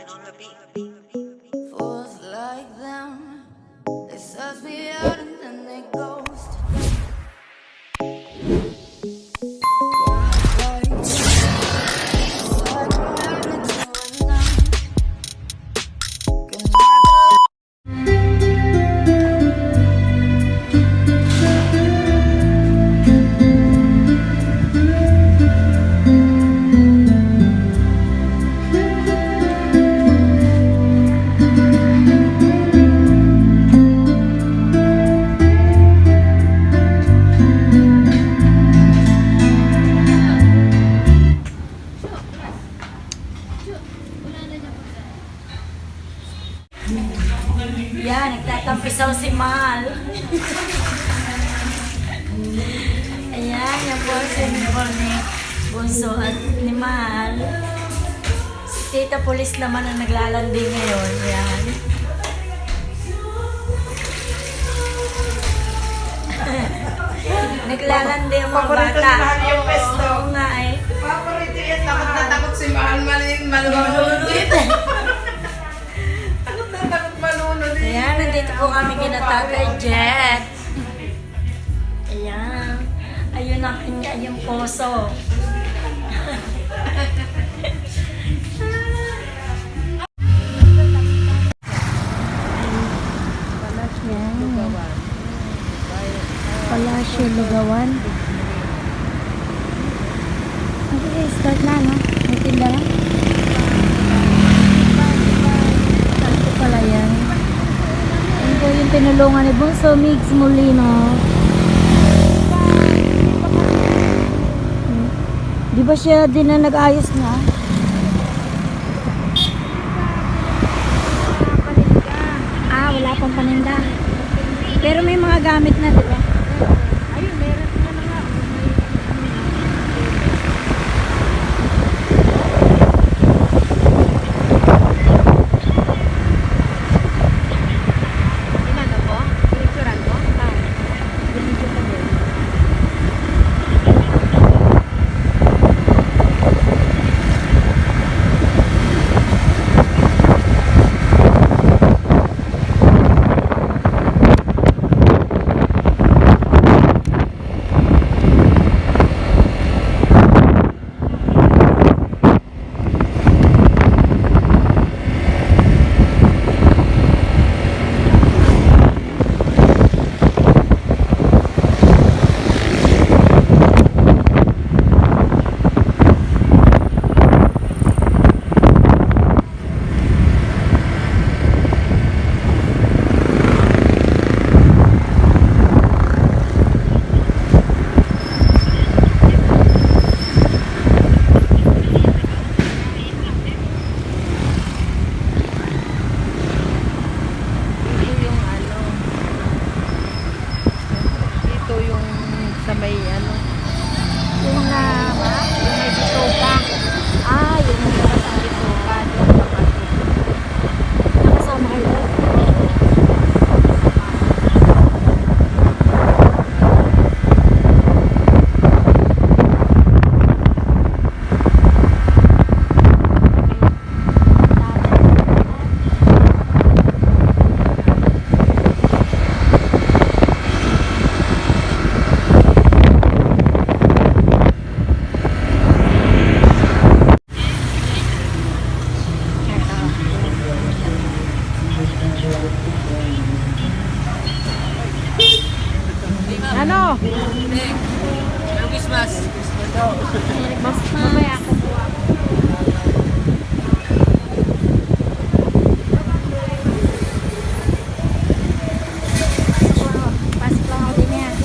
Fools like them, they search me out and then they ghost. Yan, nagtatampisaw si Mal. Ayan, yan po si Nicole ni Bunso at ni Mal. Si Tita Police naman ang naglalandi ngayon. Ayan. Naglalandi ang mga Paborito bata. ni Mahal yung pesto. Oo nga eh. Paborito yan. Takot na takot si Mahal malunod. Takot na takot malunod. Ayan, nandito po kami kina Tatay Jet. Ayan. Ayun ang kanyang poso. Palasyo Lugawan. Okay, start na, no? May tinda na? Ito pala yan. Yan po yung tinulungan ni Bunso Migs Molino. Di ba siya din na nag-ayos na? Ah, wala pang paninda. Pero may mga gamit na, di ba? Sa may ano. Yung may bitoka. Ah, yung may bitoka. Nakasama kayo. Ano? Merry Christmas! Mamaya ako. Pasok lang ako din yan.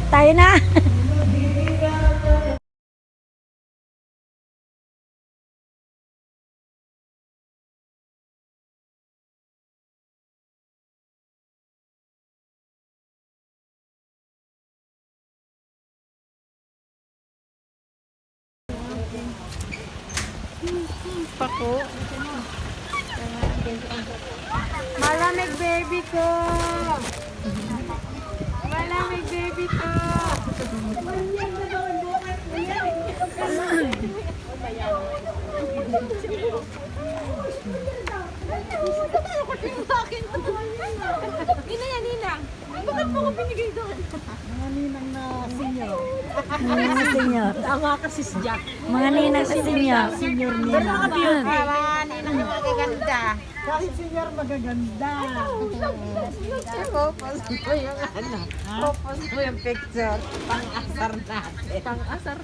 Tayo na. Pako. Malamig baby ko. Malamig baby ko. Mga senior. Tama kasi si Jack. Mga ninang na senior. Senior nila. Ninang na magaganda. Kahit senior magaganda. Focus mo yung ano. Focus mo yung picture. Pang-asar natin. Pang-asar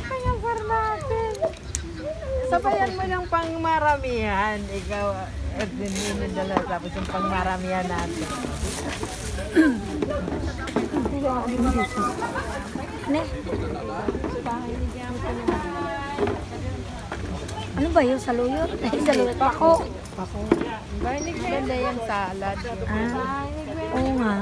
Pang-asar natin. Sabayan mo ng pangmaramihan. Ikaw, din dala. Tapos yung pangmaramihan natin. Ne? Ano ba yun? Saluyot? Saluyot pa ako. Bahinig ganda yung salad. Ah, oo nga.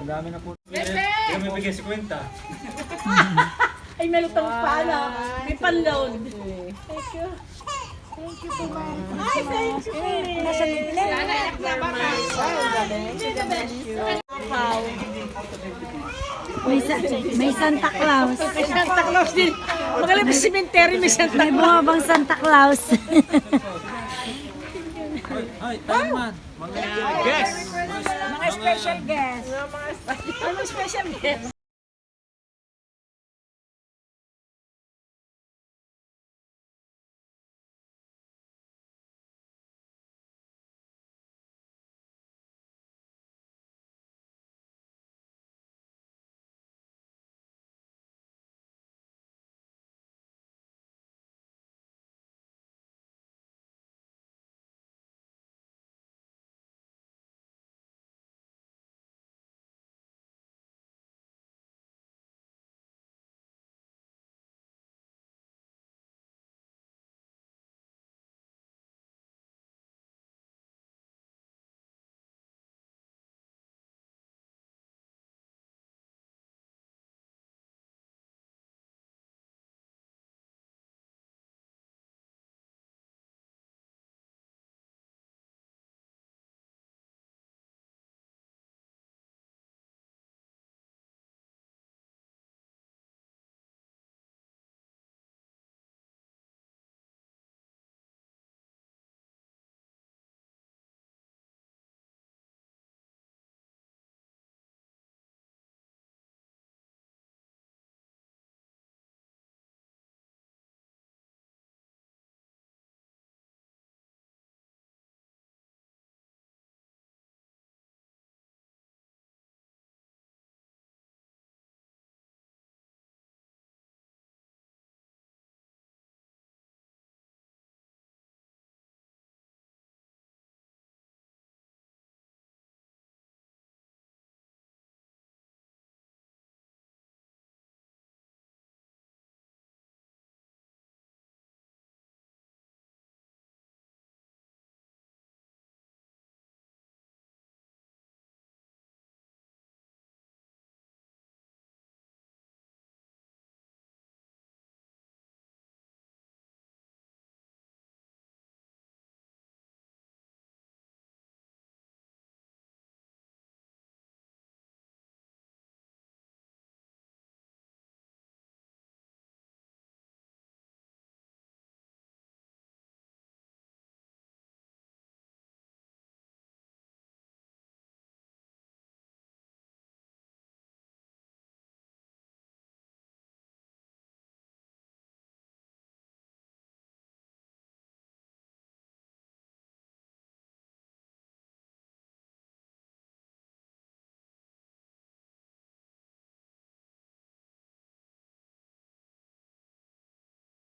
Madami na po. Kaya may bigay 50. Ay, may lutang pa na. May panload. Nasa nila. May Santa Claus. May Santa Claus din. Magaling pa cemetery, may Santa May bumabang Santa Claus. Ay, tayo man. Mga guest. Mga special guest. Mga special guest.